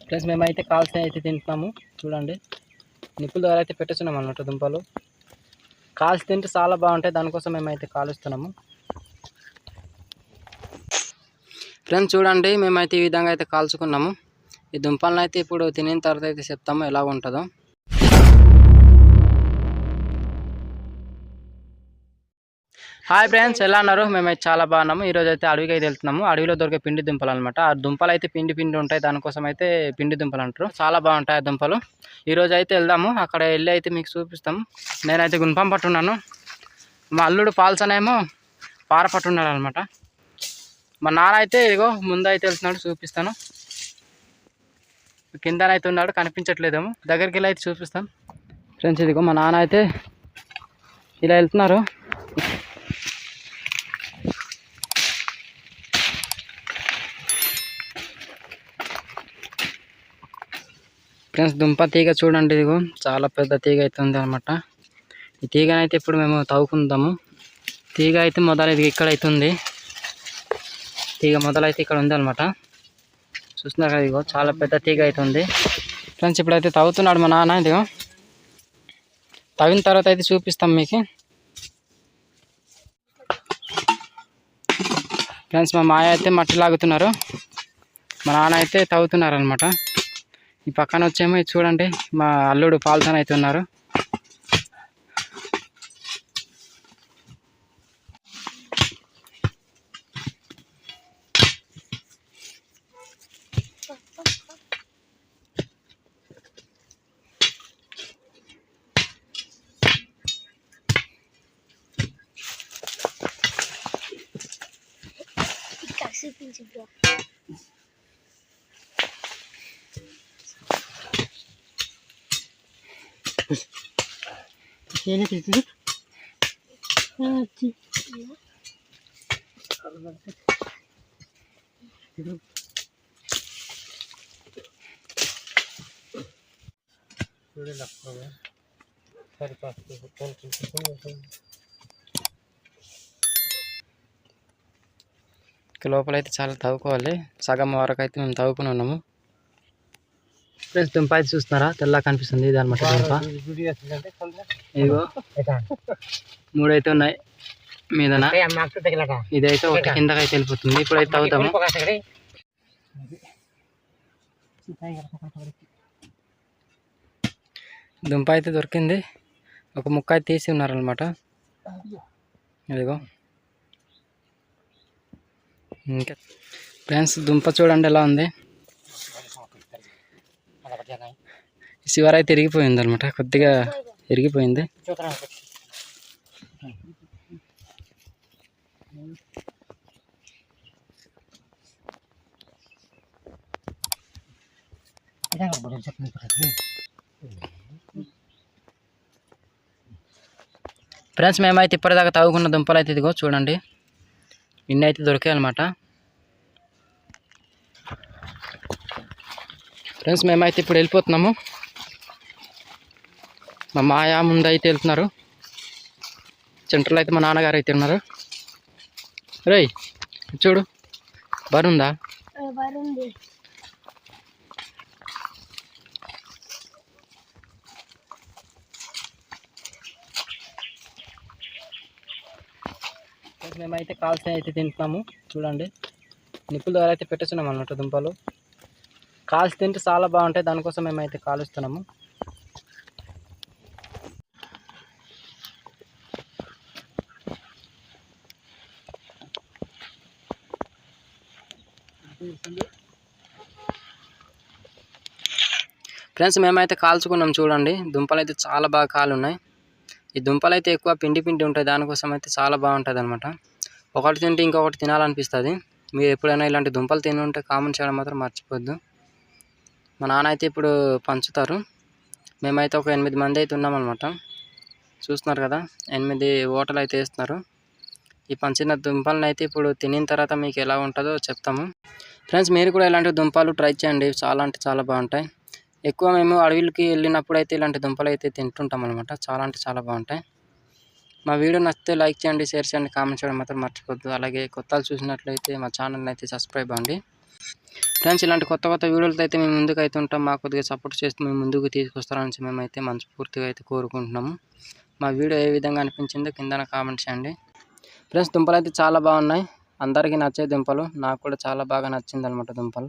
Plus మేమైతే కాల్చిన అయితే తింటున్నాము చూడండి. నిప్పుల ద్వారా అయితే పెట్టేస్తున్నాం అన్నమాట దుంపలు. కాల్చి తింటే చాలా బాగుంటాయి, దానికోసం మేమైతే కాలుస్తున్నాము. ఫ్రెండ్స్ చూడండి, మేమైతే ఈ విధంగా అయితే కాల్చుకున్నాము. ఈ దుంపలను అయితే ఇప్పుడు తినిన తర్వాత అయితే చెప్తాము ఎలా ఉంటుందో. హాయ్ ఫ్రెండ్స్, ఎలా ఉన్నారు? మేమైతే చాలా బాగున్నాము. ఈరోజు అయితే అడవికి అయితే వెళ్తున్నాము. అడవిలో దొరికే పిండి దుంపలు అనమాట. ఆ దుంపలు అయితే పిండి ఉంటాయి, దానికోసం అయితే పిండి దుంపలు అంటారు. చాలా బాగుంటాయి ఆ దుంపలు. ఈరోజు అయితే వెళ్దాము, అక్కడ వెళ్ళి అయితే మీకు చూపిస్తాము. నేనైతే గుణపం పట్టున్నాను, మా అల్లుడు పాల్సనేమో పార పట్టున్నాడు అనమాట. మా నాన్న అయితే ఇదిగో ముందు అయితే వెళ్తున్నాడు, చూపిస్తాను. కిందనైతే ఉన్నాడు, కనిపించట్లేదేమో. దగ్గరికి వెళ్ళి అయితే చూపిస్తాం. ఫ్రెండ్స్ ఇదిగో మా నాన్న అయితే ఇలా వెళ్తున్నారు. ఫ్రెండ్స్ దుంప తీగ చూడండి, ఇదిగో చాలా పెద్ద తీగ అయితే ఉంది అనమాట. ఈ తీగనైతే ఇప్పుడు మేము తవ్వుకుందాము. తీగ అయితే మొదలైతే ఇక్కడ అయితే ఉంది, తీగ మొదలైతే ఇక్కడ ఉంది అనమాట. చూస్తున్నారు కదా, ఇదిగో చాలా పెద్ద తీగ అయితే ఉంది. ఫ్రెండ్స్ ఇప్పుడైతే తవ్వుతున్నాడు మా నాన్న. ఇదిగో తవ్విన తర్వాత అయితే చూపిస్తాం మీకు. ఫ్రెండ్స్ మా మాయ అయితే మట్టి లాగుతున్నారు, మా నాన్న అయితే తవ్వుతున్నారు అనమాట. ఈ పక్కన వచ్చేమో ఇది చూడండి, మా అల్లుడు పాల్సన్ అయితే ఉన్నారు. లోపలైతే చాలా తవ్వుకోవాలి, సగం వరకు అయితే మేము తవ్వుకుని ఉన్నాము. ఫ్రెండ్స్ దుంప అయితే చూస్తున్నారా, తెల్లగా కనిపిస్తుంది, ఇది అనమాట దుంప. ఇదిగో 3 అయితే ఉన్నాయి మీదన, ఇదైతే ఒకటి కిందకి అయితే వెళ్ళిపోతుంది. ఇప్పుడైతే తవ్వుతాము. దుంప అయితే దొరికింది, ఒక ముక్క అయితే తీసి ఉన్నారనమాట. ఇదిగో ఇంకా ఫ్రెండ్స్ దుంప చూడండి ఎలా ఉంది. చివర అయితే ఇరిగిపోయింది అనమాట, కొద్దిగా ఇరిగిపోయింది. ఫ్రెండ్స్ మేమైతే ఇప్పటిదాకా తవ్వుకున్న దుంపలు అయితే ఇదిగో చూడండి, ఇన్ని అయితే దొరికాయి అనమాట. ఫ్రెండ్స్ మేమైతే ఇప్పుడు వెళ్ళిపోతున్నాము. మా మాయ ముందు అయితే వెళ్తున్నారు, సెంటర్లో అయితే మా నాన్నగారు అయితే ఉన్నారు. రే చూడు, బరుందా? మేమైతే కాల్చిన అయితే తింటున్నాము చూడండి. నిప్పుల ద్వారా అయితే పెట్టేస్తున్నాం అన్నట్టు దుంపలు. కాల్చి తింటే చాలా బాగుంటాయి, దానికోసం మేమైతే కాలుస్తున్నాము. ఫ్రెండ్స్ మేమైతే కాల్చుకున్నాం చూడండి, దుంపలు అయితే చాలా బాగా కాలు ఉన్నాయి. ఈ దుంపలు అయితే ఎక్కువ పిండి ఉంటాయి, దానికోసం అయితే చాలా బాగుంటుంది అనమాట. ఒకటి తింటే ఇంకొకటి తినాలనిపిస్తుంది. మీరు ఎప్పుడైనా ఇలాంటి దుంపలు తిని ఉంటే కామెంట్ చేయడం మాత్రం మర్చిపోద్దు. మా నాన్న అయితే ఇప్పుడు పంచుతారు. మేమైతే ఒక 8 మంది అయితే ఉన్నామన్నమాట. చూస్తున్నారు కదా, 8 ఓటలు అయితే వేస్తున్నారు. ఈ పంచిన దుంపలను అయితే ఇప్పుడు తినిన తర్వాత మీకు ఎలా ఉంటుందో చెప్తాము. ఫ్రెండ్స్ మీరు కూడా ఇలాంటి దుంపలు ట్రై చేయండి, చాలా అంటే చాలా బాగుంటాయి. ఎక్కువ మేము అడవికి వెళ్ళినప్పుడు అయితే ఇలాంటి దుంపలు అయితే తింటుంటాం అనమాట. చాలా అంటే చాలా బాగుంటాయి. మా వీడియో నచ్చితే లైక్ చేయండి, షేర్ చేయండి, కామెంట్ చేయడం మాత్రం మర్చిపోద్దు. అలాగే కొత్తలు చూసినట్లయితే మా ఛానల్ని అయితే సబ్స్క్రైబ్ అవ్వండి. ఫ్రెండ్స్ ఇలాంటి కొత్త కొత్త వీడియోలతో అయితే మేము ముందుకు అయితే ఉంటాం. మాకు కొద్దిగా సపోర్ట్ చేస్తూ మేము ముందుకు తీసుకొస్తారని మేమైతే మనస్ఫూర్తిగా అయితే కోరుకుంటున్నాము. మా వీడియో ఏ విధంగా అనిపించిందో కింద కామెంట్ చేయండి. ఫ్రెండ్స్ దుంపలు అయితే చాలా బాగున్నాయి. అందరికీ నచ్చే దుంపలు. నాకు కూడా చాలా బాగా నచ్చిందనమాట దుంపలు.